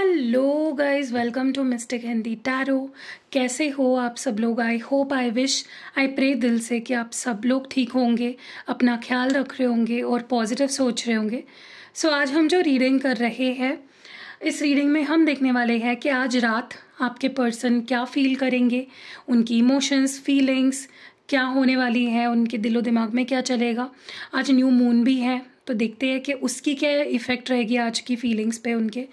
Hello guys, welcome to Mystic Hindi tarot. कैसे हो आप सब लोग? I hope, I wish, I pray दिल से कि आप सब लोग ठीक होंगे, अपना ख्याल रख रहे होंगे और पॉजिटिव सोच रहे होंगे। सो आज हम जो रीडिंग कर रहे हैं, इस रीडिंग में हम देखने वाले हैं कि आज रात आपके पर्सन क्या फील करेंगे, उनकी इमोशंस, फीलिंग्स क्या होने वाली है, उनके दिलो दिमाग में क्या चलेगा। आज न्यू मून भी है, तो देखते हैं कि उसकी क्या इफ़ेक्ट रहेगी आज की फीलिंग्स पे उनके।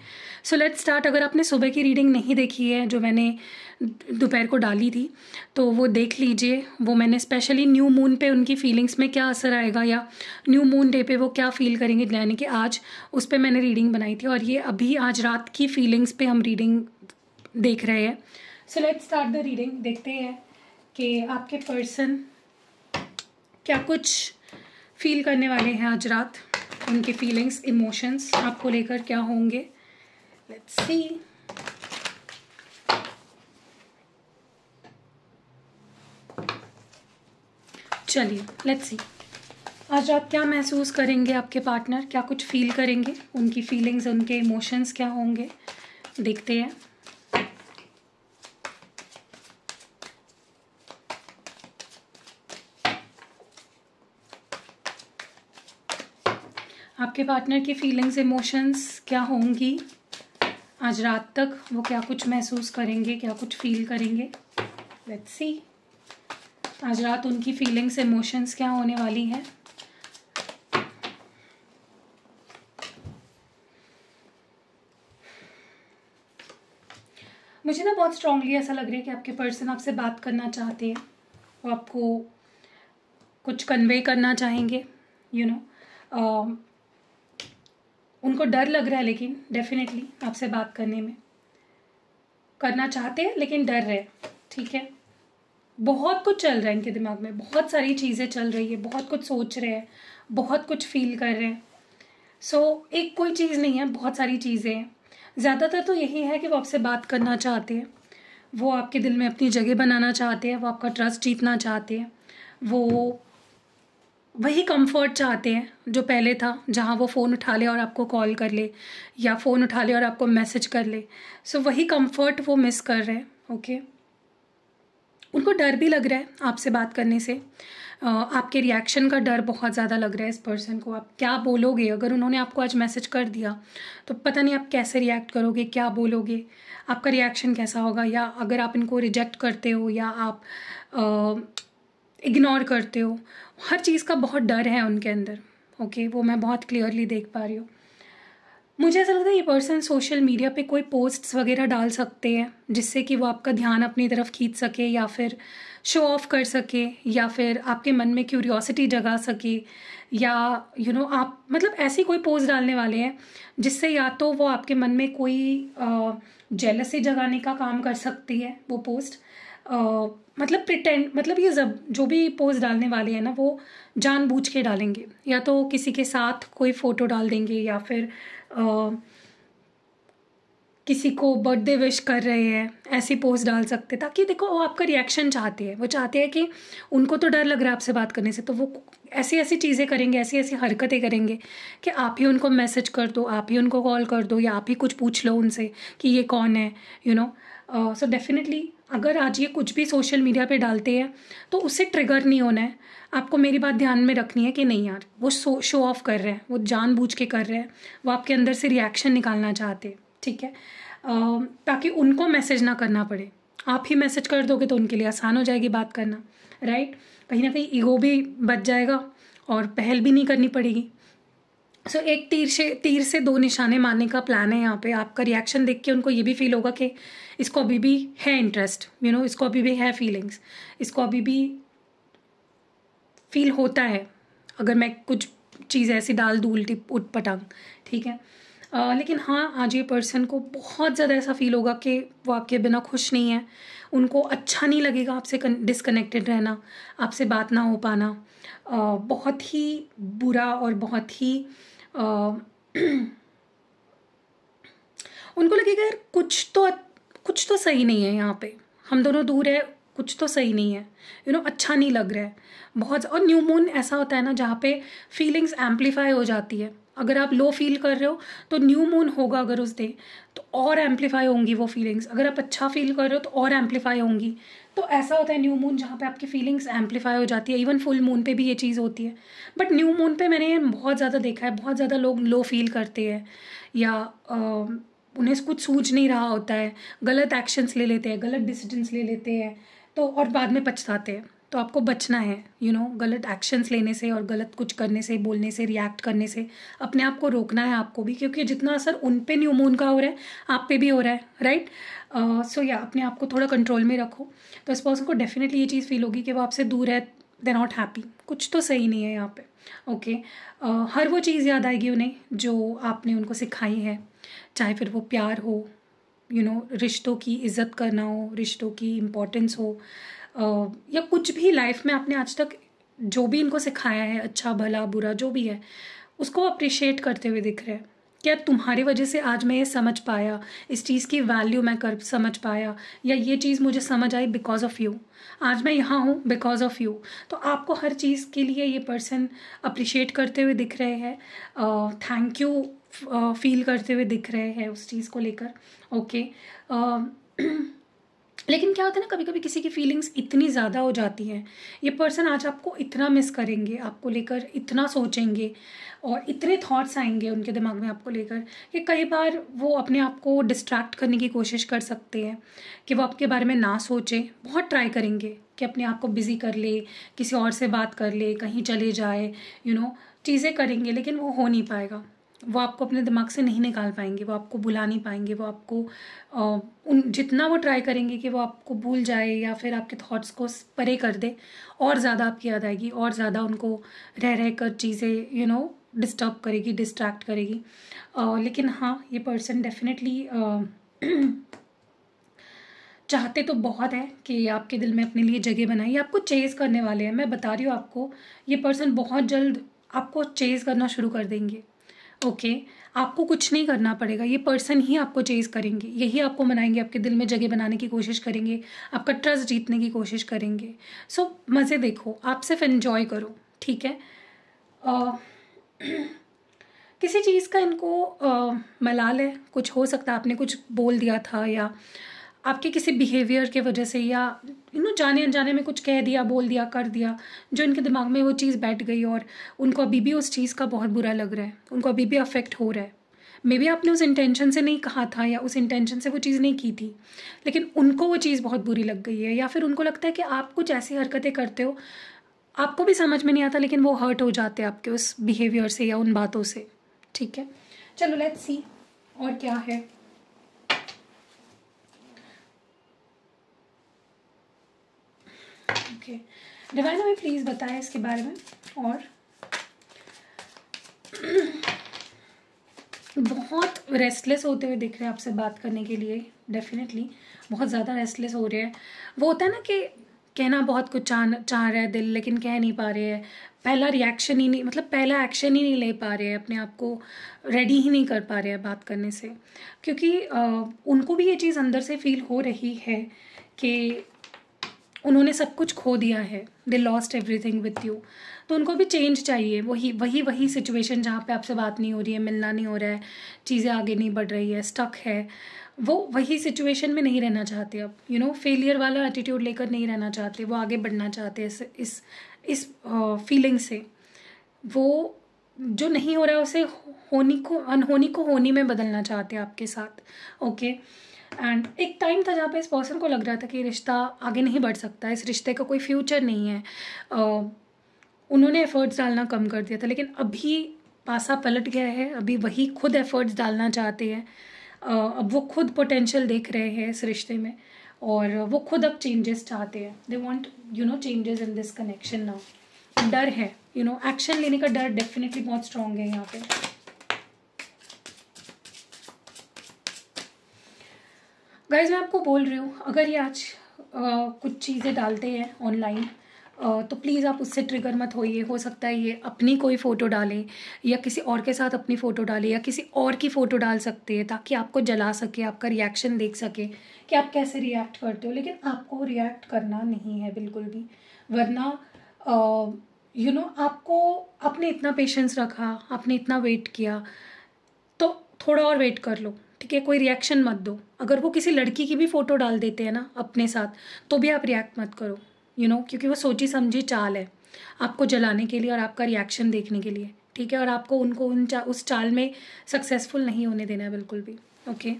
So let's start. अगर आपने सुबह की रीडिंग नहीं देखी है जो मैंने दोपहर को डाली थी, तो वो देख लीजिए। वो मैंने स्पेशली न्यू मून पे उनकी फीलिंग्स में क्या असर आएगा या न्यू मून डे पे वो क्या फील करेंगे, यानी कि आज उस पर मैंने रीडिंग बनाई थी। और ये अभी आज रात की फीलिंग्स पे हम रीडिंग देख रहे हैं। So let's start the reading. देखते हैं कि आपके पर्सन क्या कुछ फील करने वाले हैं आज रात, उनके फीलिंग्स, इमोशंस आपको लेकर क्या होंगे। Let's see. चलिए लेट्स सी, आज रात क्या महसूस करेंगे आपके पार्टनर, क्या कुछ फील करेंगे, उनकी फीलिंग्स, उनके इमोशंस क्या होंगे, देखते हैं। आपके पार्टनर की फीलिंग्स, इमोशंस क्या होंगी आज रात तक, वो क्या कुछ महसूस करेंगे, क्या कुछ फील करेंगे। लेट्स सी आज रात उनकी फीलिंग्स, इमोशंस क्या होने वाली है। मुझे ना बहुत स्ट्रांगली ऐसा लग रहा है कि आपके पर्सन आपसे बात करना चाहते हैं, वो आपको कुछ कन्वे करना चाहेंगे, यू नो। उनको डर लग रहा है, लेकिन डेफिनेटली आपसे बात करने में करना चाहते हैं लेकिन डर रहे। ठीक है, बहुत कुछ चल रहा है इनके दिमाग में, बहुत सारी चीज़ें चल रही है, बहुत कुछ सोच रहे हैं, बहुत कुछ फील कर रहे हैं। सो एक कोई चीज़ नहीं है, बहुत सारी चीज़ें हैं। ज़्यादातर तो यही है कि वो आपसे बात करना चाहते हैं, वो आपके दिल में अपनी जगह बनाना चाहते हैं, वो आपका ट्रस्ट जीतना चाहते हैं, वो वही कंफर्ट चाहते हैं जो पहले था, जहाँ वो फ़ोन उठा ले और आपको कॉल कर ले या फ़ोन उठा ले और आपको मैसेज कर ले। सो वही कंफर्ट वो मिस कर रहे हैं। ओके, उनको डर भी लग रहा है आपसे बात करने से। आपके रिएक्शन का डर बहुत ज़्यादा लग रहा है इस पर्सन को। आप क्या बोलोगे, अगर उन्होंने आपको आज मैसेज कर दिया तो पता नहीं आप कैसे रिएक्ट करोगे, क्या बोलोगे, आपका रिएक्शन कैसा होगा। या अगर आप इनको रिजेक्ट करते हो या आप इग्नोर करते हो, हर चीज़ का बहुत डर है उनके अंदर। ओके, वो मैं बहुत क्लियरली देख पा रही हूँ। मुझे ऐसा लगता है ये पर्सन सोशल मीडिया पे कोई पोस्ट्स वगैरह डाल सकते हैं जिससे कि वो आपका ध्यान अपनी तरफ खींच सके, या फिर शो ऑफ कर सके, या फिर आपके मन में क्यूरियोसिटी जगा सके, या आप मतलब ऐसी कोई पोस्ट डालने वाले हैं जिससे या तो वो आपके मन में कोई जेलसी जगाने का काम कर सकती है वो पोस्ट। मतलब प्रिटेंड, मतलब ये जो भी पोस्ट डालने वाले हैं ना, वो जानबूझ के डालेंगे, या तो किसी के साथ कोई फ़ोटो डाल देंगे, या फिर किसी को बर्थडे विश कर रहे हैं, ऐसी पोस्ट डाल सकते, ताकि देखो वो आपका रिएक्शन चाहते हैं। वो चाहते हैं कि उनको तो डर लग रहा है आपसे बात करने से, तो वो ऐसी ऐसी चीज़ें करेंगे, ऐसी ऐसी हरकतें करेंगे कि आप ही उनको मैसेज कर दो, आप ही उनको कॉल कर दो, या आप ही कुछ पूछ लो उनसे कि ये कौन है, सो डेफिनेटली अगर आज ये कुछ भी सोशल मीडिया पे डालते हैं तो उससे ट्रिगर नहीं होना है। आपको मेरी बात ध्यान में रखनी है कि नहीं यार, वो शो ऑफ कर रहे हैं, वो जानबूझ के कर रहे हैं, वो आपके अंदर से रिएक्शन निकालना चाहते हैं। ठीक है, ताकि उनको मैसेज ना करना पड़े, आप ही मैसेज कर दोगे तो उनके लिए आसान हो जाएगी बात करना, राइट। कहीं ना कहीं ईगो भी बच जाएगा और पहल भी नहीं करनी पड़ेगी। सो एक तीर से दो निशाने मारने का प्लान है यहाँ पे। आपका रिएक्शन देख के उनको ये भी फील होगा कि इसको अभी भी है इंटरेस्ट, इसको अभी भी है फीलिंग्स, इसको अभी भी फील होता है अगर मैं कुछ चीज़ ऐसी डाल दूँ उल्टी उठ पटांग। ठीक है, लेकिन हाँ, आज ये पर्सन को बहुत ज़्यादा ऐसा फील होगा कि वो आपके बिना खुश नहीं है, उनको अच्छा नहीं लगेगा आपसे डिसकनेक्टेड रहना, आपसे बात ना हो पाना। बहुत ही बुरा और बहुत ही उनको लगेगा यार कुछ तो सही नहीं है यहाँ पे, हम दोनों दूर है, कुछ तो सही नहीं है, अच्छा नहीं लग रहा है बहुत। और न्यू मून ऐसा होता है ना जहाँ पे फीलिंग्स एम्पलीफाई हो जाती है, अगर आप लो फील कर रहे हो तो न्यू मून होगा अगर उस डे, तो और एम्पलीफाई होंगी वो फीलिंग्स। अगर आप अच्छा फील कर रहे हो तो और एम्पलीफाई होंगी। तो ऐसा होता है न्यू मून जहाँ पे आपकी फीलिंग्स एम्पलीफाई हो जाती है। इवन फुल मून पे भी ये चीज़ होती है, बट न्यू मून पे मैंने बहुत ज़्यादा देखा है, बहुत ज़्यादा लोग लो फील करते हैं या उन्हें कुछ सूझ नहीं रहा होता है, गलत एक्शंस ले लेते हैं, गलत डिसीजंस ले लेते हैं, तो और बाद में पछताते हैं। तो आपको बचना है गलत एक्शंस लेने से और गलत कुछ करने से, बोलने से, रिएक्ट करने से। अपने आप को रोकना है आपको भी, क्योंकि जितना असर उन पे न्यू मून का हो रहा है आप पे भी हो रहा है, राइट। सो या अपने आप को थोड़ा कंट्रोल में रखो। तो इस पर्सन को डेफिनेटली ये चीज़ फील होगी कि वो आपसे दूर है, दे नॉट हैप्पी, कुछ तो सही नहीं है यहाँ पे। ओके, हर वो चीज़ याद आएगी उन्हें जो आपने उनको सिखाई है, चाहे फिर वो प्यार हो, रिश्तों की इज़्ज़त करना हो, रिश्तों की इम्पोर्टेंस हो, या कुछ भी लाइफ में आपने आज तक जो भी इनको सिखाया है, अच्छा भला बुरा जो भी है, उसको अप्रिशिएट करते हुए दिख रहे हैं। क्या तुम्हारी वजह से आज मैं ये समझ पाया, इस चीज़ की वैल्यू मैं समझ पाया, या ये चीज़ मुझे समझ आई बिकॉज ऑफ़ यू, आज मैं यहाँ हूँ बिकॉज ऑफ़ यू। तो आपको हर चीज़ के लिए ये पर्सन अप्रिशिएट करते हुए दिख रहे हैं, थैंक यू फील करते हुए दिख रहे हैं उस चीज़ को लेकर। ओके, लेकिन क्या होता है ना, कभी कभी किसी की फीलिंग्स इतनी ज़्यादा हो जाती हैं, ये पर्सन आज आपको इतना मिस करेंगे, आपको लेकर इतना सोचेंगे और इतने थॉट्स आएंगे उनके दिमाग में आपको लेकर कि कई बार वो अपने आप को डिस्ट्रैक्ट करने की कोशिश कर सकते हैं कि वो आपके बारे में ना सोचें। बहुत ट्राई करेंगे कि अपने आप को बिज़ी कर ले, किसी और से बात कर ले, कहीं चले जाए, चीज़ें करेंगे, लेकिन वो हो नहीं पाएगा। वो आपको अपने दिमाग से नहीं निकाल पाएंगे, वो आपको भुला नहीं पाएंगे, वो आपको जितना वो ट्राई करेंगे कि वो आपको भूल जाए या फिर आपके थॉट्स को परे कर दे, और ज़्यादा आपकी याद आएगी, और ज़्यादा उनको रह कर चीज़ें डिस्टर्ब करेगी, डिस्ट्रैक्ट करेगी। लेकिन हाँ, ये पर्सन डेफिनेटली चाहते तो बहुत है कि आपके दिल में अपने लिए जगह बनाइए। आपको चेज़ करने वाले हैं, मैं बता रही हूँ आपको, ये पर्सन बहुत जल्द आपको चेज़ करना शुरू कर देंगे। ओके, आपको कुछ नहीं करना पड़ेगा, ये पर्सन ही आपको चेज़ करेंगे, यही आपको मनाएंगे, आपके दिल में जगह बनाने की कोशिश करेंगे, आपका ट्रस्ट जीतने की कोशिश करेंगे। सो मज़े देखो, आप सिर्फ एंजॉय करो, ठीक है। किसी चीज़ का इनको मलाल है, कुछ हो सकता है आपने कुछ बोल दिया था, या आपके किसी बिहेवियर के वजह से, या जाने अनजाने में कुछ कह दिया, बोल दिया, कर दिया, जो इनके दिमाग में वो चीज़ बैठ गई और उनको अभी भी उस चीज़ का बहुत बुरा लग रहा है, उनको अभी भी अफेक्ट हो रहा है। मे बी आपने उस इंटेंशन से नहीं कहा था या उस इंटेंशन से वो चीज़ नहीं की थी, लेकिन उनको वो चीज़ बहुत बुरी लग गई है, या फिर उनको लगता है कि आप कुछ ऐसी हरकतें करते हो, आपको भी समझ में नहीं आता, लेकिन वो हर्ट हो जाते हैं आपके उस बिहेवियर से या उन बातों से, ठीक है। चलो लेट्स सी और क्या है। ओके, डिवाइन हमें प्लीज़ बताएं इसके बारे में। और बहुत रेस्टलेस होते हुए दिख रहे हैं आपसे बात करने के लिए, डेफिनेटली बहुत ज़्यादा रेस्टलेस हो रहे हैं। वो होता है ना कि कहना बहुत कुछ चाह रहा है दिल, लेकिन कह नहीं पा रहे हैं, पहला रिएक्शन ही नहीं, मतलब पहला एक्शन ही नहीं ले पा रहे हैं, अपने आप को रेडी ही नहीं कर पा रहे हैं बात करने से, क्योंकि उनको भी ये चीज़ अंदर से फील हो रही है कि उन्होंने सब कुछ खो दिया है, they lost everything with you. तो उनको भी चेंज चाहिए, वही सिचुएशन जहाँ पे आपसे बात नहीं हो रही है, मिलना नहीं हो रहा है, चीज़ें आगे नहीं बढ़ रही है, स्टक है, वो वही सिचुएशन में नहीं रहना चाहते अब, फेलियर वाला एटीट्यूड लेकर नहीं रहना चाहते, वो आगे बढ़ना चाहते हैं इस फीलिंग से। वो जो नहीं हो रहा है उसे अनहोनी को होनी में बदलना चाहते हैं आपके साथ। ओके, एंड एक टाइम था जहाँ पे इस पर्सन को लग रहा था कि रिश्ता आगे नहीं बढ़ सकता, इस रिश्ते का कोई फ्यूचर नहीं है, उन्होंने एफर्ट्स डालना कम कर दिया था, लेकिन अभी पासा पलट गया है, अभी वही खुद एफर्ट्स डालना चाहते हैं, अब वो खुद पोटेंशियल देख रहे हैं इस रिश्ते में, और वो खुद अब चेंजेस चाहते हैं, they want changes in this connection now. डर है, एक्शन लेने का डर डेफिनेटली बहुत स्ट्रांग है यहाँ पे। गाइज मैं आपको बोल रही हूँ, अगर ये आज कुछ चीज़ें डालते हैं ऑनलाइन, तो प्लीज़ आप उससे ट्रिगर मत होइए। हो सकता है ये अपनी कोई फ़ोटो डालें या किसी और के साथ अपनी फ़ोटो डालें या किसी और की फ़ोटो डाल सकते हैं, ताकि आपको जला सके, आपका रिएक्शन देख सके कि आप कैसे रिएक्ट करते हो। लेकिन आपको रिएक्ट करना नहीं है बिल्कुल भी, वरना आपको, आपने इतना पेशेंस रखा, आपने इतना वेट किया, तो थोड़ा और वेट कर लो, ठीक है। कोई रिएक्शन मत दो। अगर वो किसी लड़की की भी फ़ोटो डाल देते हैं ना अपने साथ, तो भी आप रिएक्ट मत करो, क्योंकि वो सोची समझी चाल है आपको जलाने के लिए और आपका रिएक्शन देखने के लिए, ठीक है। और आपको उनको उस चाल में सक्सेसफुल नहीं होने देना है बिल्कुल भी, ओके।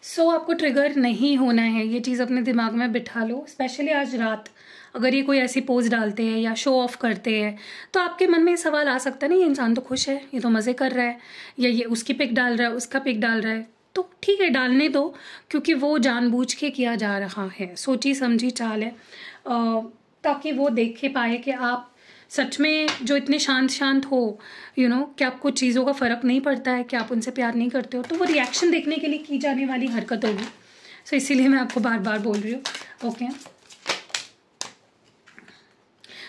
सो आपको ट्रिगर नहीं होना है, ये चीज़ अपने दिमाग में बिठा लो। स्पेशली आज रात अगर ये कोई ऐसी पोज डालते हैं या शो ऑफ करते हैं, तो आपके मन में सवाल आ सकता है ना, ये इंसान तो खुश है, ये तो मज़े कर रहा है, या ये उसकी पिक डाल रहा है, उसका पिक डाल रहा है, तो ठीक है डालने दो, क्योंकि वो जानबूझ के किया जा रहा है, सोची समझी चाल है, ताकि वो देख के पाए कि आप सच में जो इतने शांत हो, कि आपको चीज़ों का फ़र्क नहीं पड़ता है, कि आप उनसे प्यार नहीं करते हो, तो वो रिएक्शन देखने के लिए की जाने वाली हरकत होगी। सो इसीलिए मैं आपको बार बार बोल रही हूँ, ओके।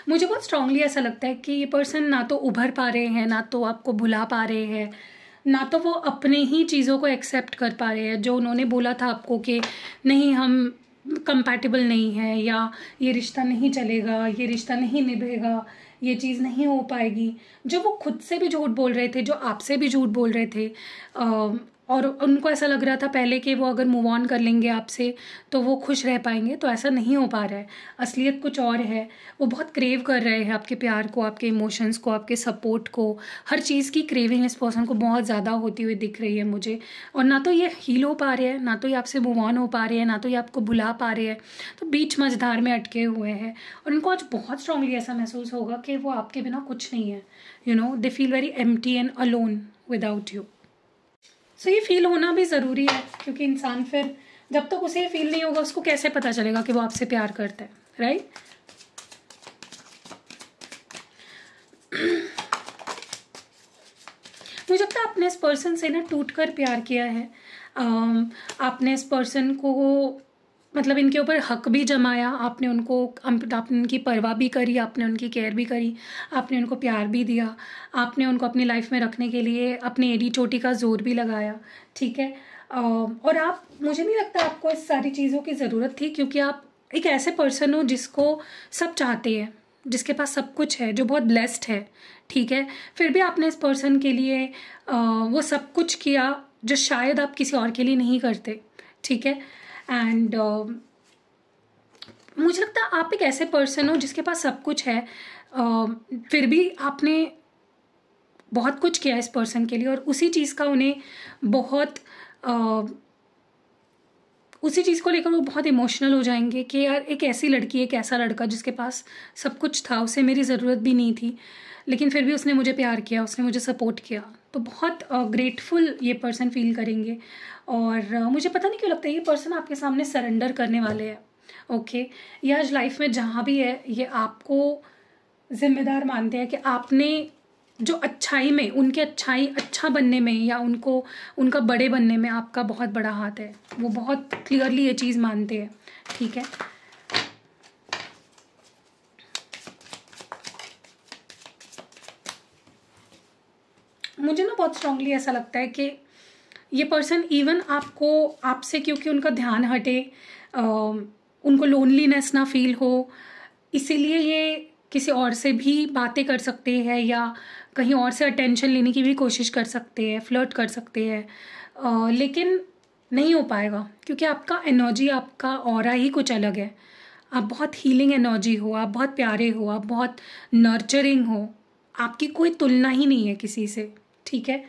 मुझे बहुत स्ट्रांगली ऐसा लगता है कि ये पर्सन ना तो उभर पा रहे हैं, ना तो आपको भुला पा रहे हैं, ना तो वो अपने ही चीज़ों को एक्सेप्ट कर पा रहे हैं जो उन्होंने बोला था आपको कि नहीं हम कंपैटिबल नहीं है, या ये रिश्ता नहीं चलेगा, ये रिश्ता नहीं निभेगा, ये चीज़ नहीं हो पाएगी। जो वो खुद से भी झूठ बोल रहे थे, जो आपसे भी झूठ बोल रहे थे, और उनको ऐसा लग रहा था पहले कि वो अगर मूव ऑन कर लेंगे आपसे तो वो खुश रह पाएंगे, तो ऐसा नहीं हो पा रहा है। असलियत कुछ और है। वो बहुत क्रेव कर रहे हैं आपके प्यार को, आपके इमोशंस को, आपके सपोर्ट को। हर चीज़ की क्रेविंग इस पर्सन को बहुत ज़्यादा होती हुई दिख रही है मुझे। और ना तो ये हील हो पा रहे हैं, ना तो ये आपसे मूव ऑन हो पा रहे हैं, ना तो ये आपको भुला पा रहे हैं। तो बीच मझधार में अटके हुए हैं, और उनको आज बहुत स्ट्रांगली ऐसा महसूस होगा कि वो आपके बिना कुछ नहीं है। They feel very empty and alone without you. So ये फील होना भी ज़रूरी है, क्योंकि इंसान फिर जब तक उसे ये फील नहीं होगा, उसको कैसे पता चलेगा कि वो आपसे प्यार करता है, राइट। मुझे लगता है आपने इस पर्सन से ना टूट कर प्यार किया है। आपने इस पर्सन को मतलब इनके ऊपर हक भी जमाया, आपने उनकी परवाह भी करी, आपने उनकी केयर भी करी, आपने उनको प्यार भी दिया, आपने उनको अपनी लाइफ में रखने के लिए अपनी एड़ी चोटी का जोर भी लगाया, ठीक है। और मुझे नहीं लगता आपको इस सारी चीज़ों की ज़रूरत थी, क्योंकि आप एक ऐसे पर्सन हो जिसको सब चाहते हैं, जिसके पास सब कुछ है, जो बहुत ब्लेस्ड है, ठीक है। फिर भी आपने इस पर्सन के लिए वो सब कुछ किया जो शायद आप किसी और के लिए नहीं करते, ठीक है। एंड मुझे लगता है आप एक ऐसे पर्सन हो जिसके पास सब कुछ है, फिर भी आपने बहुत कुछ किया इस पर्सन के लिए, और उसी चीज़ का उन्हें बहुत उसी चीज़ को लेकर वो बहुत इमोशनल हो जाएंगे कि यार एक ऐसी लड़की, एक ऐसा लड़का जिसके पास सब कुछ था, उसे मेरी ज़रूरत भी नहीं थी, लेकिन फिर भी उसने मुझे प्यार किया, उसने मुझे सपोर्ट किया। तो बहुत ग्रेटफुल ये पर्सन फील करेंगे। और मुझे पता नहीं क्यों लगता है ये पर्सन आपके सामने सरेंडर करने वाले हैं, ओके। ये आज लाइफ में जहाँ भी है, ये आपको जिम्मेदार मानते हैं कि आपने जो अच्छाई में, उनके अच्छा बनने में, या उनका बड़े बनने में आपका बहुत बड़ा हाथ है। वो बहुत क्लियरली ये चीज़ मानते हैं, ठीक है। मुझे ना बहुत स्ट्रांगली ऐसा लगता है कि ये पर्सन इवन आपसे क्योंकि उनका ध्यान हटे, उनको लोनलीनेस ना फील हो, इसीलिए ये किसी और से भी बातें कर सकते हैं, या कहीं और से अटेंशन लेने की भी कोशिश कर सकते हैं, फ्लर्ट कर सकते हैं, लेकिन नहीं हो पाएगा, क्योंकि आपका एनर्जी, आपका ऑरा ही कुछ अलग है। आप बहुत हीलिंग एनर्जी हो, आप बहुत प्यारे हो, आप बहुत नर्चरिंग हो, आपकी कोई तुलना ही नहीं है किसी से, ठीक है।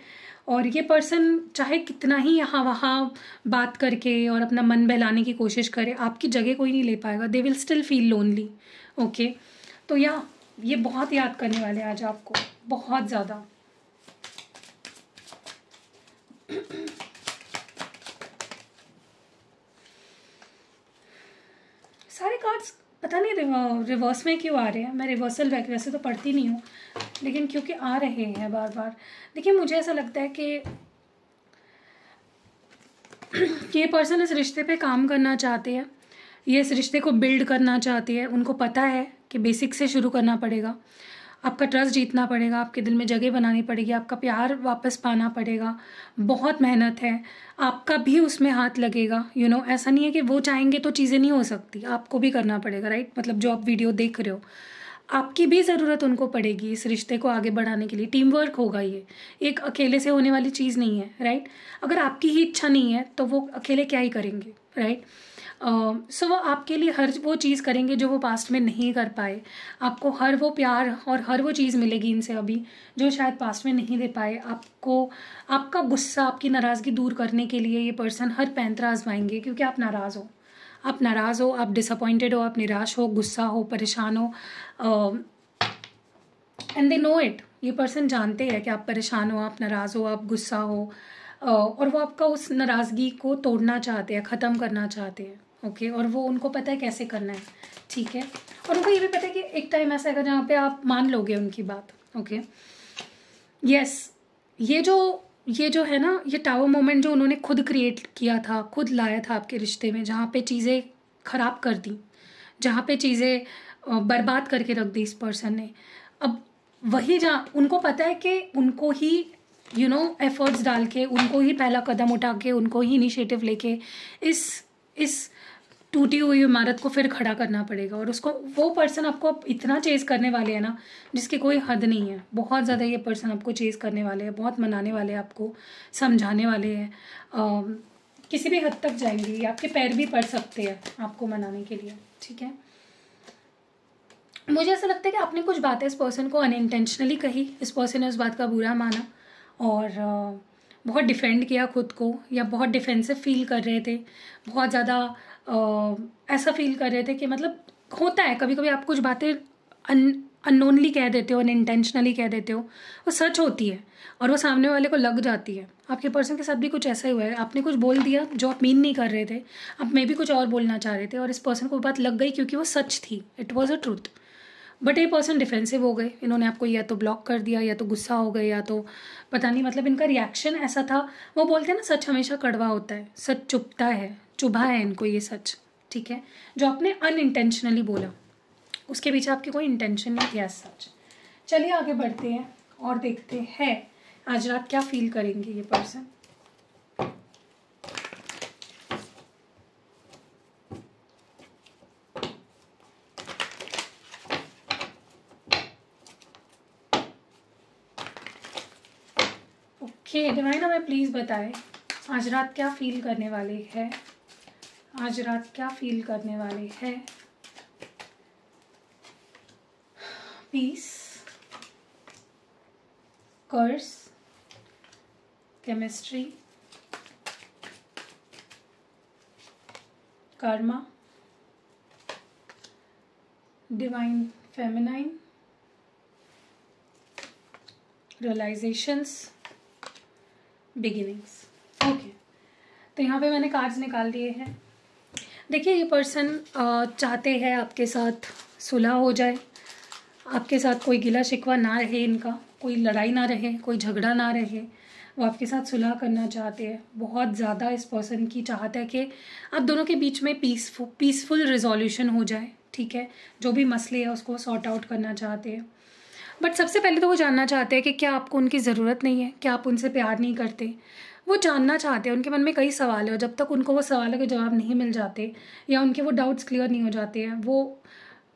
और ये पर्सन चाहे कितना ही यहाँ वहाँ बात करके और अपना मन बहलाने की कोशिश करे, आपकी जगह कोई नहीं ले पाएगा। They will still feel lonely, okay. तो ये बहुत याद करने वाले आज आपको, बहुत ज़्यादा। सारे कार्ड्स पता नहीं रिवर्स में क्यों आ रहे हैं। मैं रिवर्सल वैसे तो पढ़ती नहीं हूँ, लेकिन क्योंकि आ रहे हैं बार बार। देखिए मुझे ऐसा लगता है कि ये पर्सन इस रिश्ते पे काम करना चाहते हैं, ये इस रिश्ते को बिल्ड करना चाहते हैं। उनको पता है कि बेसिक से शुरू करना पड़ेगा। आपका ट्रस्ट जीतना पड़ेगा, आपके दिल में जगह बनानी पड़ेगी, आपका प्यार वापस पाना पड़ेगा। बहुत मेहनत है, आपका भी उसमें हाथ लगेगा। ऐसा नहीं है कि वो चाहेंगे तो चीज़ें नहीं हो सकती, आपको भी करना पड़ेगा, राइट। मतलब जो आप वीडियो देख रहे हो, आपकी भी ज़रूरत उनको पड़ेगी इस रिश्ते को आगे बढ़ाने के लिए। टीम वर्क होगा, ये एक अकेले से होने वाली चीज़ नहीं है, राइट। अगर आपकी ही इच्छा नहीं है तो वो अकेले क्या ही करेंगे, राइट। सो वो आपके लिए हर वो चीज़ करेंगे जो वो पास्ट में नहीं कर पाए। आपको हर वो प्यार और हर वो चीज़ मिलेगी इनसे अभी जो शायद पास्ट में नहीं दे पाए। आपको आपका गुस्सा, आपकी नाराज़गी दूर करने के लिए ये पर्सन हर पैंतरा आजमाएंगे, क्योंकि आप नाराज़ हो, आप डिसअपॉइंटेड हो, आप निराश हो, गुस्सा हो, परेशान हो, एंड दे नो इट। ये पर्सन जानते हैं कि आप परेशान हो, आप नाराज़ हो, आप गुस्सा हो, और वो आपका उस नाराज़गी को तोड़ना चाहते हैं, ख़त्म करना चाहते हैं, ओके। और वो उनको पता है कैसे करना है, ठीक है। और उनको ये भी पता है कि एक टाइम ऐसा आएगा जहाँ पे आप मान लोगे उनकी बात, ओके। यस, ये जो है ना, ये टावर मोमेंट जो उन्होंने खुद क्रिएट किया था, खुद लाया था आपके रिश्ते में, जहाँ पे चीज़ें ख़राब कर दी, जहाँ पे चीज़ें बर्बाद करके रख दी इस पर्सन ने, अब वही जहाँ उनको पता है कि उनको ही एफर्ट्स डाल के, उनको ही पहला कदम उठा के, उनको ही इनिशिएटिव लेके इस टूटी हुई इमारत को फिर खड़ा करना पड़ेगा। और उसको वो पर्सन आपको इतना चेज करने वाले हैं ना, जिसकी कोई हद नहीं है। बहुत ज़्यादा ये पर्सन आपको चेज करने वाले हैं, बहुत मनाने वाले हैं, आपको समझाने वाले हैं, किसी भी हद तक जाएंगे, आपके पैर भी पड़ सकते हैं आपको मनाने के लिए, ठीक है। मुझे ऐसा लगता है कि आपने कुछ बातें इस पर्सन को अनइंटेंशनली कही, इस पर्सन ने उस बात का बुरा माना और बहुत डिफेंड किया खुद को, या बहुत डिफेंसिव फील कर रहे थे, बहुत ज़्यादा ऐसा फील कर रहे थे कि मतलब होता है कभी कभी आप कुछ बातें अननोनली कह देते हो, अनइंटेंशनली कह देते हो, वो सच होती है और वो सामने वाले को लग जाती है। आपके पर्सन के साथ भी कुछ ऐसा ही हुआ है, आपने कुछ बोल दिया जो आप मीन नहीं कर रहे थे, आप मे भी कुछ और बोलना चाह रहे थे और इस पर्सन को बात लग गई क्योंकि वो सच थी, it was a truth. But ये पर्सन डिफेंसिव हो गए, इन्होंने आपको या तो ब्लॉक कर दिया, या तो गुस्सा हो गए, या तो पता नहीं, मतलब इनका रिएक्शन ऐसा था। वो बोलते हैं ना, सच हमेशा कड़वा होता है, सच चुभता है, चुभा है इनको ये सच, ठीक है। जो आपने अनइंटेंशनली बोला, उसके पीछे आपकी कोई इंटेंशन नहीं थी सच। चलिए आगे बढ़ते हैं और देखते हैं आज रात क्या फील करेंगे ये पर्सन। ओके डिवाइन, हमें प्लीज़ बताएं आज रात क्या फील करने वाले हैं, आज रात क्या फील करने वाले हैं। Peace, curse, chemistry, karma, divine feminine, realisations, beginnings. Okay, तो यहाँ पे मैंने कार्ड्स निकाल दिए हैं। देखिए ये पर्सन चाहते हैं आपके साथ सुलह हो जाए, आपके साथ कोई गिला शिकवा ना रहे, इनका कोई लड़ाई ना रहे, कोई झगड़ा ना रहे, वो आपके साथ सुलह करना चाहते हैं। बहुत ज़्यादा इस पर्सन की चाहत है कि आप दोनों के बीच में पीसफुल रिजोल्यूशन हो जाए, ठीक है। जो भी मसले है उसको सॉर्ट आउट करना चाहते हैं। बट सबसे पहले तो वो जानना चाहते हैं कि क्या आपको उनकी ज़रूरत नहीं है, क्या आप उनसे प्यार नहीं करते। वो जानना चाहते हैं, उनके मन में कई सवाल है और जब तक उनको वो सवालों के जवाब नहीं मिल जाते या उनके वो डाउट्स क्लियर नहीं हो जाते हैं, वो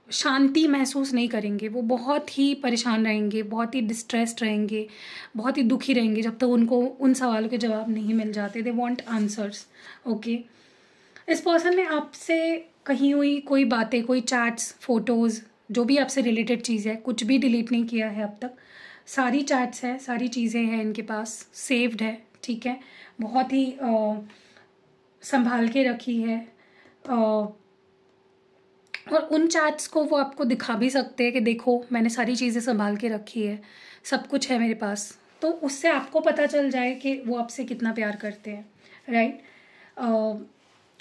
शांति महसूस नहीं करेंगे। वो बहुत ही परेशान रहेंगे, बहुत ही डिस्ट्रेस्ड रहेंगे, बहुत ही दुखी रहेंगे जब तक उनको उन सवालों के जवाब नहीं मिल जाते। They want answers, okay. इस पर्सन ने आपसे कही हुई कोई बातें, कोई चैट्स, फोटोज़, जो भी आपसे रिलेटेड चीज़ है, कुछ भी डिलीट नहीं किया है अब तक। सारी चैट्स है, सारी चीज़ें हैं इनके पास, सेव्ड है, ठीक है। बहुत ही संभाल के रखी है और उन चैट्स को वो आपको दिखा भी सकते हैं कि देखो मैंने सारी चीज़ें संभाल के रखी है, सब कुछ है मेरे पास। तो उससे आपको पता चल जाए कि वो आपसे कितना प्यार करते हैं, राइट।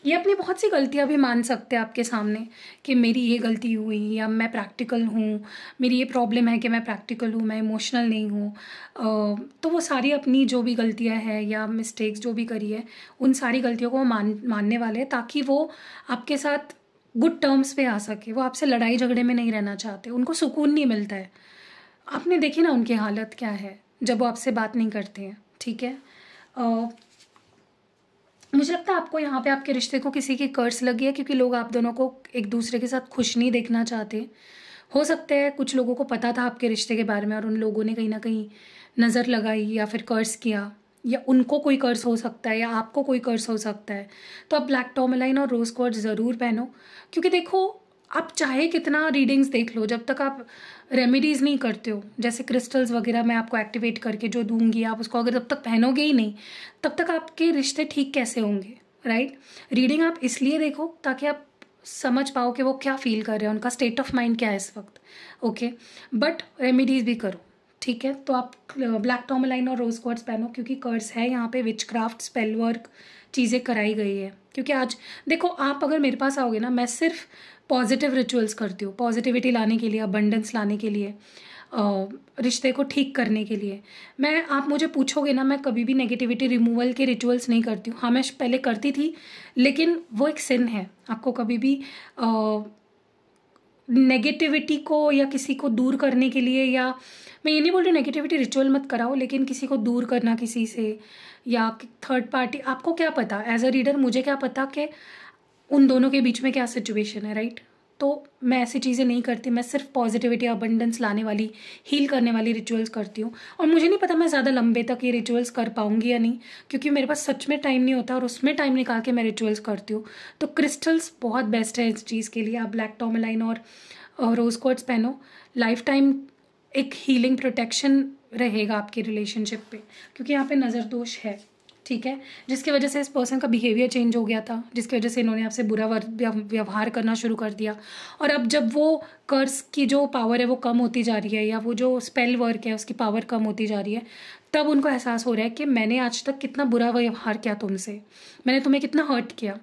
ये अपनी बहुत सी गलतियां भी मान सकते हैं आपके सामने कि मेरी ये गलती हुई, या मैं प्रैक्टिकल हूँ, मेरी ये प्रॉब्लम है कि मैं प्रैक्टिकल हूँ, मैं इमोशनल नहीं हूँ। तो वो सारी अपनी जो भी गलतियाँ हैं या मिस्टेक्स जो भी करी है, उन सारी गलतियों को वो मानने वाले हैं, ताकि वो आपके साथ गुड टर्म्स पे आ सके। वो आपसे लड़ाई झगड़े में नहीं रहना चाहते, उनको सुकून नहीं मिलता है। आपने देखी ना उनकी हालत क्या है जब वो आपसे बात नहीं करते हैं, ठीक है। मुझे लगता है आपको यहाँ पे आपके रिश्ते को किसी की कर्स लगी है, क्योंकि लोग आप दोनों को एक दूसरे के साथ खुश नहीं देखना चाहते। हो सकता है कुछ लोगों को पता था आपके रिश्ते के बारे में और उन लोगों ने कहीं ना कहीं नज़र लगाई या फिर कर्स किया, या उनको कोई कर्स हो सकता है या आपको कोई कर्स हो सकता है। तो आप ब्लैक टॉर्मेलाइन और रोज़ क्वार्ट्ज ज़रूर पहनो, क्योंकि देखो आप चाहे कितना रीडिंग्स देख लो, जब तक आप रेमेडीज़ नहीं करते हो, जैसे क्रिस्टल्स वगैरह मैं आपको एक्टिवेट करके जो दूंगी, आप उसको अगर जब तक पहनोगे ही नहीं तब तक आपके रिश्ते ठीक कैसे होंगे, राइट। रीडिंग आप इसलिए देखो ताकि आप समझ पाओ कि वो क्या फील कर रहे हैं, उनका स्टेट ऑफ माइंड क्या है इस वक्त, ओके। बट रेमेडीज़ भी करो, ठीक है। तो आप ब्लैक टॉर्मेलाइन और रोज़ क्वार्ट्ज पहनो, क्योंकि कर्स है यहाँ पे, विच क्राफ्ट, स्पेल वर्क चीज़ें कराई गई है। क्योंकि आज देखो आप अगर मेरे पास आओगे ना, मैं सिर्फ पॉजिटिव रिचुअल्स करती हूँ, पॉजिटिविटी लाने के लिए, अबंडेंस लाने के लिए, रिश्ते को ठीक करने के लिए। आप मुझे पूछोगे ना, मैं कभी भी नेगेटिविटी रिमूवल के रिचुअल्स नहीं करती हूँ। हाँ, मैं पहले करती थी, लेकिन वो एक सिन है। आपको कभी भी नेगेटिविटी को या किसी को दूर करने के लिए, या मैं ये नहीं बोल रही नेगेटिविटी रिचुअल मत कराओ, लेकिन किसी को दूर करना किसी से या थर्ड पार्टी, आपको क्या पता, एज अ रीडर मुझे क्या पता कि उन दोनों के बीच में क्या सिचुएशन है, राइट। तो मैं ऐसी चीज़ें नहीं करती, मैं सिर्फ पॉजिटिविटी, अबंडेंस लाने वाली, हील करने वाली रिचुअल्स करती हूँ। और मुझे नहीं पता मैं ज़्यादा लंबे तक ये रिचुअल्स कर पाऊँगी या नहीं, क्योंकि मेरे पास सच में टाइम नहीं होता और उसमें टाइम निकाल के मैं रिचुअल्स करती हूँ। तो क्रिस्टल्स बहुत बेस्ट है इस चीज़ के लिए। आप ब्लैक टॉर्मेलाइन और रोज़ क्वार्ट्ज पहनो, लाइफ टाइम एक हीलिंग प्रोटेक्शन रहेगा आपके रिलेशनशिप पे, क्योंकि यहाँ पे नज़र दोष है, ठीक है, जिसकी वजह से इस पर्सन का बिहेवियर चेंज हो गया था, जिसकी वजह से इन्होंने आपसे बुरा व्यवहार करना शुरू कर दिया। और अब जब वो कर्स की जो पावर है वो कम होती जा रही है, या वो जो स्पेल वर्क है उसकी पावर कम होती जा रही है, तब उनको एहसास हो रहा है कि मैंने आज तक कितना बुरा व्यवहार किया तुमसे, मैंने तुम्हें कितना हर्ट किया।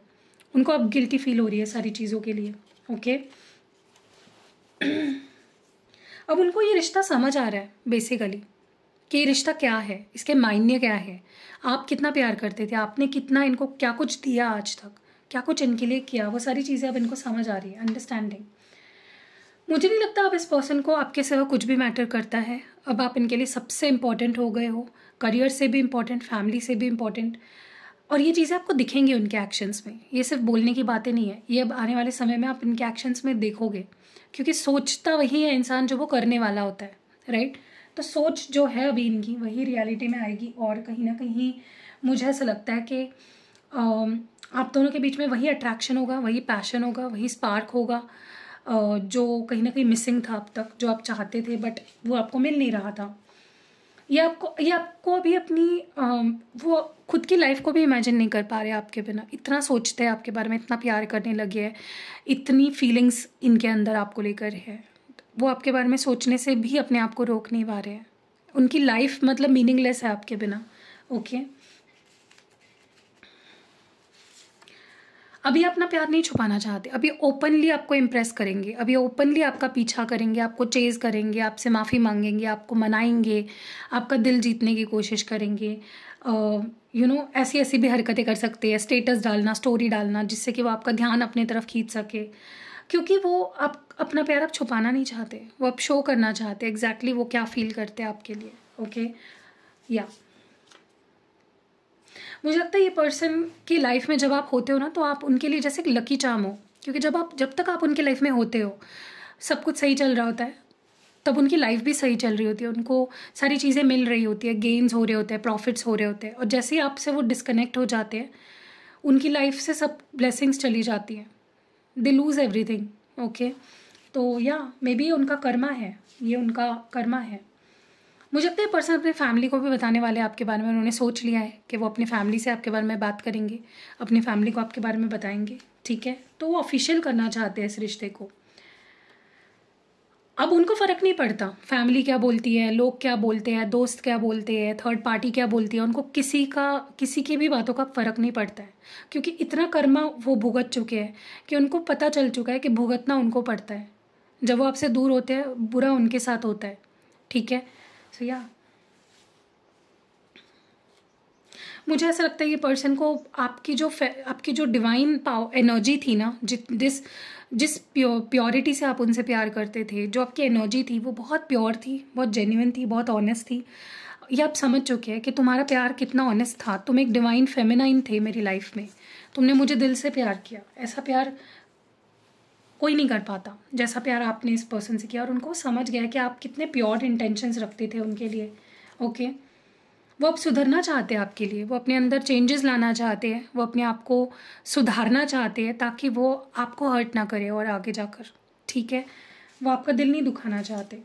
उनको अब गिल्टी फील हो रही है सारी चीज़ों के लिए, ओके। अब उनको ये रिश्ता समझ आ रहा है बेसिकली कि ये रिश्ता क्या है, इसके मायने क्या है, आप कितना प्यार करते थे, आपने कितना इनको क्या कुछ दिया आज तक, क्या कुछ इनके लिए किया, वो सारी चीज़ें अब इनको समझ आ रही है, अंडरस्टैंडिंग। मुझे नहीं लगता अब इस पर्सन को आपके सिवा कुछ भी मैटर करता है। अब आप इनके लिए सबसे इम्पॉर्टेंट हो गए हो, करियर से भी इम्पॉर्टेंट, फैमिली से भी इम्पॉर्टेंट। और ये चीज़ें आपको दिखेंगी उनके एक्शंस में, ये सिर्फ बोलने की बातें नहीं है, ये अब आने वाले समय में आप इनके एक्शंस में देखोगे, क्योंकि सोचता वही है इंसान जो वो करने वाला होता है, राइट। तो सोच जो है अभी इनकी वही रियलिटी में आएगी, और कहीं ना कहीं मुझे ऐसा लगता है कि आप दोनों के बीच में वही अट्रैक्शन होगा, वही पैशन होगा, वही स्पार्क होगा जो कहीं ना कहीं मिसिंग था अब तक, जो आप चाहते थे बट वो आपको मिल नहीं रहा था। ये आपको अभी अपनी वो खुद की लाइफ को भी इमेजिन नहीं कर पा रहे आपके बिना, इतना सोचते हैं आपके बारे में, इतना प्यार करने लगे हैं, इतनी फीलिंग्स इनके अंदर आपको लेकर है, वो आपके बारे में सोचने से भी अपने आप को रोक नहीं पा रहे हैं। उनकी लाइफ मतलब मीनिंगलेस है आपके बिना, ओके। अभी अपना प्यार नहीं छुपाना चाहते, अभी ओपनली आपको इम्प्रेस करेंगे, अभी ओपनली आपका पीछा करेंगे, आपको चेज़ करेंगे, आपसे माफ़ी मांगेंगे, आपको मनाएंगे, आपका दिल जीतने की कोशिश करेंगे। ऐसी ऐसी भी हरकतें कर सकते हैं, स्टेटस डालना, स्टोरी डालना, जिससे कि वो आपका ध्यान अपने तरफ खींच सके, क्योंकि वो आप अपना प्यार आप छुपाना नहीं चाहते, वो आप शो करना चाहते एग्जैक्टली वो क्या फील करते हैं आपके लिए, ओके। या मुझे लगता है ये पर्सन की लाइफ में जब आप होते हो ना, तो आप उनके लिए जैसे एक लकी चार्म हो, क्योंकि जब तक आप उनके लाइफ में होते हो, सब कुछ सही चल रहा होता है, तब उनकी लाइफ भी सही चल रही होती है, उनको सारी चीज़ें मिल रही होती है, गेन्स हो रहे होते हैं, प्रॉफिट्स हो रहे होते हैं, और जैसे ही आपसे वो डिस्कनेक्ट हो जाते हैं, उनकी लाइफ से सब ब्लेसिंग्स चली जाती हैं, दे लूज़ एवरीथिंग, ओके। तो या मे बी उनका कर्मा है, ये उनका कर्मा है। मुझे लगता है पर्सन अपने फैमिली को भी बताने वाले हैं आपके बारे में, उन्होंने सोच लिया है कि वो अपनी फैमिली से आपके बारे में बात करेंगे, अपनी फैमिली को आपके बारे में बताएंगे, ठीक है। तो वो ऑफिशियल करना चाहते हैं इस रिश्ते को। अब उनको फ़र्क नहीं पड़ता फैमिली क्या बोलती है, लोग क्या बोलते हैं, दोस्त क्या बोलते हैं, थर्ड पार्टी क्या बोलती है, उनको किसी की भी बातों का फ़र्क नहीं पड़ता है, क्योंकि इतना कर्मा वो भुगत चुके हैं कि उनको पता चल चुका है कि भुगतना उनको पड़ता है। जब वो आपसे दूर होते हैं, बुरा उनके साथ होता है, ठीक है। सो या मुझे ऐसा लगता है ये पर्सन को आपकी जो डिवाइन पावर एनर्जी थी ना, जिस प्योरिटी से आप उनसे प्यार करते थे, जो आपकी एनर्जी थी वो बहुत प्योर थी, बहुत जेन्युइन थी, बहुत ऑनेस्ट थी। ये आप समझ चुके हैं कि तुम्हारा प्यार कितना ऑनेस्ट था। तुम एक डिवाइन फेमिनाइन थे मेरी लाइफ में, तुमने मुझे दिल से प्यार किया। ऐसा प्यार कोई नहीं कर पाता जैसा प्यार आपने इस पर्सन से किया। और उनको समझ गया कि आप कितने प्योर इंटेंशंस रखते थे उनके लिए। ओके, वो अब सुधरना चाहते हैं आपके लिए, वो अपने अंदर चेंजेस लाना चाहते हैं, वो अपने आप को सुधारना चाहते हैं ताकि वो आपको हर्ट ना करे और आगे जाकर, ठीक है। वो आपका दिल नहीं दुखाना चाहते।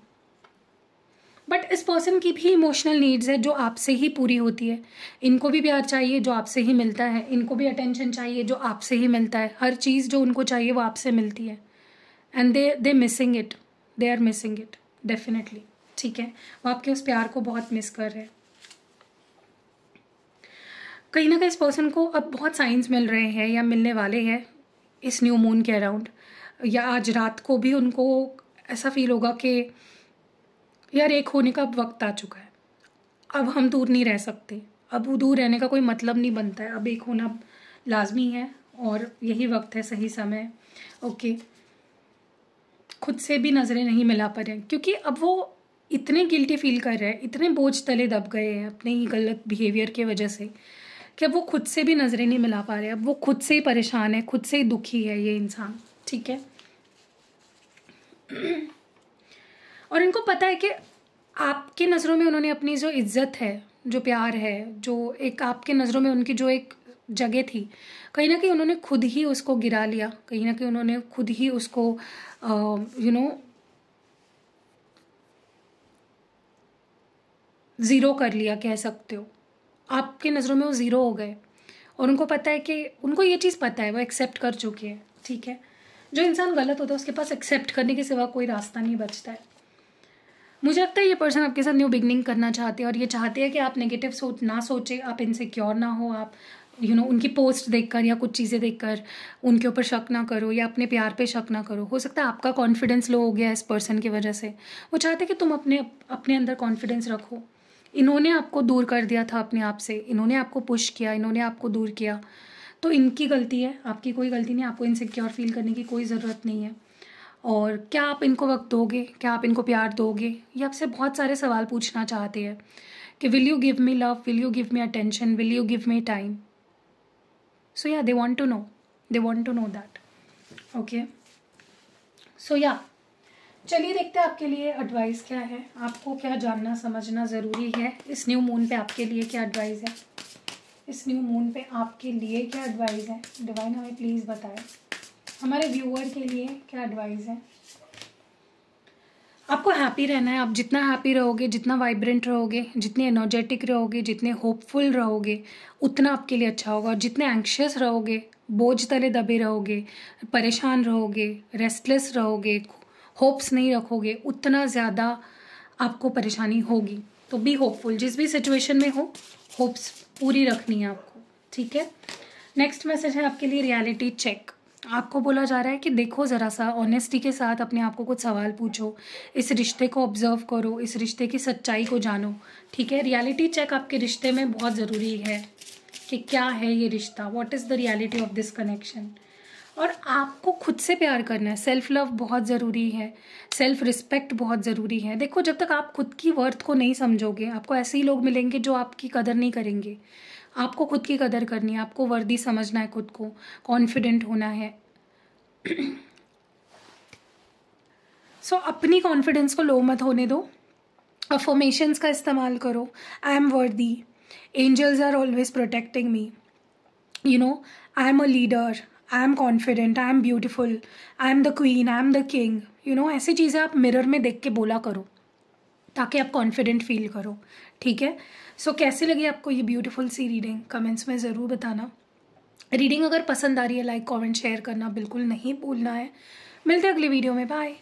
बट इस पर्सन की भी इमोशनल नीड्स है जो आपसे ही पूरी होती है। इनको भी प्यार चाहिए जो आपसे ही मिलता है, इनको भी अटेंशन चाहिए जो आपसे ही मिलता है। हर चीज़ जो उनको चाहिए वो आपसे मिलती है। And they missing it, they are missing it definitely, ठीक है। वो आपके उस प्यार को बहुत मिस कर रहे हैं। कहीं ना कहीं इस पर्सन को अब बहुत साइंस मिल रहे हैं या मिलने वाले हैं इस न्यू मून के अराउंड, या आज रात को भी उनको ऐसा फील होगा कि यार एक होने का अब वक्त आ चुका है, अब हम दूर नहीं रह सकते, अब वो दूर रहने का कोई मतलब नहीं बनता है, अब एक होना लाजमी है और यही वक्त है, सही समय। ओके, खुद से भी नज़रें नहीं मिला पा रहे हैं क्योंकि अब वो इतने गिल्टी फील कर रहे हैं, इतने बोझ तले दब गए हैं अपने ही गलत बिहेवियर की वजह से कि अब वो खुद से भी नज़रें नहीं मिला पा रहे। अब वो खुद से ही परेशान है, खुद से ही दुखी है ये इंसान, ठीक है। और इनको पता है कि आपके नज़रों में उन्होंने अपनी जो इज्जत है, जो प्यार है, जो एक आपके नज़रों में उनकी जो एक जगह थी, कहीं ना कहीं उन्होंने खुद ही उसको गिरा लिया, कहीं ना कहीं उन्होंने खुद ही उसको ज़ीरो कर लिया, कह सकते हो। आपके नज़रों में वो ज़ीरो हो गए और उनको पता है कि उनको ये चीज़ पता है, वो एक्सेप्ट कर चुके हैं, ठीक है। जो इंसान गलत होता है उसके पास एक्सेप्ट करने के सिवा कोई रास्ता नहीं बचता है। मुझे लगता है ये पर्सन आपके साथ न्यू बिगनिंग करना चाहते हैं और ये चाहते हैं कि आप नेगेटिव ना सोचें, आप इनसिक्योर ना हो, आप उनकी पोस्ट देखकर या कुछ चीज़ें देखकर उनके ऊपर शक ना करो या अपने प्यार पे शक ना करो। हो सकता है आपका कॉन्फिडेंस लो हो गया इस पर्सन की वजह से। वो चाहते हैं कि तुम अपने अंदर कॉन्फिडेंस रखो। इन्होंने आपको दूर कर दिया था अपने आप से, इन्होंने आपको पुश किया, इन्होंने आपको दूर किया, तो इनकी गलती है, आपकी कोई गलती नहीं। आपको इनसिक्योर फील करने की कोई ज़रूरत नहीं है। और क्या आप इनको वक्त दोगे, क्या आप इनको प्यार दोगे, ये आपसे बहुत सारे सवाल पूछना चाहते हैं कि will you give me love, will you give me attention, will you give me time. So yeah they want to know that. Okay, so yeah चलिए देखते हैं आपके लिए एडवाइस क्या है, आपको क्या जानना समझना ज़रूरी है इस न्यू मून पे। आपके लिए क्या एडवाइस है इस न्यू मून पे, आपके लिए क्या एडवाइस है। डिवाइन हमें प्लीज़ बताएं हमारे व्यूअर के लिए क्या एडवाइस है। आपको हैप्पी रहना है। आप जितना हैप्पी रहोगे, जितना वाइब्रेंट रहोगे, जितने एनर्जेटिक रहोगे, जितने होपफुल रहोगे, उतना आपके लिए अच्छा होगा। और जितने एंक्शियस रहोगे, बोझ तले दबे रहोगे, परेशान रहोगे, रेस्टलेस रहोगे, होप्स नहीं रखोगे, उतना ज़्यादा आपको परेशानी होगी। तो बी होपफुल, जिस भी सिचुएशन में हो होप्स पूरी रखनी है आपको, ठीक है। नेक्स्ट मैसेज है आपके लिए रियलिटी चेक। आपको बोला जा रहा है कि देखो ज़रा सा ऑनेस्टी के साथ अपने आप को कुछ सवाल पूछो, इस रिश्ते को ऑब्जर्व करो, इस रिश्ते की सच्चाई को जानो, ठीक है। रियलिटी चेक आपके रिश्ते में बहुत ज़रूरी है कि क्या है ये रिश्ता, what is the reality of this connection. और आपको खुद से प्यार करना है, सेल्फ लव बहुत ज़रूरी है, सेल्फ रिस्पेक्ट बहुत ज़रूरी है। देखो जब तक आप खुद की वर्थ को नहीं समझोगे, आपको ऐसे ही लोग मिलेंगे जो आपकी कदर नहीं करेंगे। आपको खुद की कदर करनी है, आपको वर्दी समझना है, खुद को कॉन्फिडेंट होना है। सो अपनी कॉन्फिडेंस को लो मत होने दो। अफर्मेशंस का इस्तेमाल करो। I am worthy, angels are always protecting me, I am a leader, I am confident, I am beautiful, I am the queen, I am the king. ऐसी चीज़ें आप मिरर में देख के बोला करो ताकि आप कॉन्फिडेंट फील करो, ठीक है। सो कैसी लगी आपको ये ब्यूटीफुल सी रीडिंग, कमेंट्स में ज़रूर बताना। रीडिंग अगर पसंद आ रही है लाइक कमेंट शेयर करना बिल्कुल नहीं भूलना है। मिलते हैं अगली वीडियो में, बाय।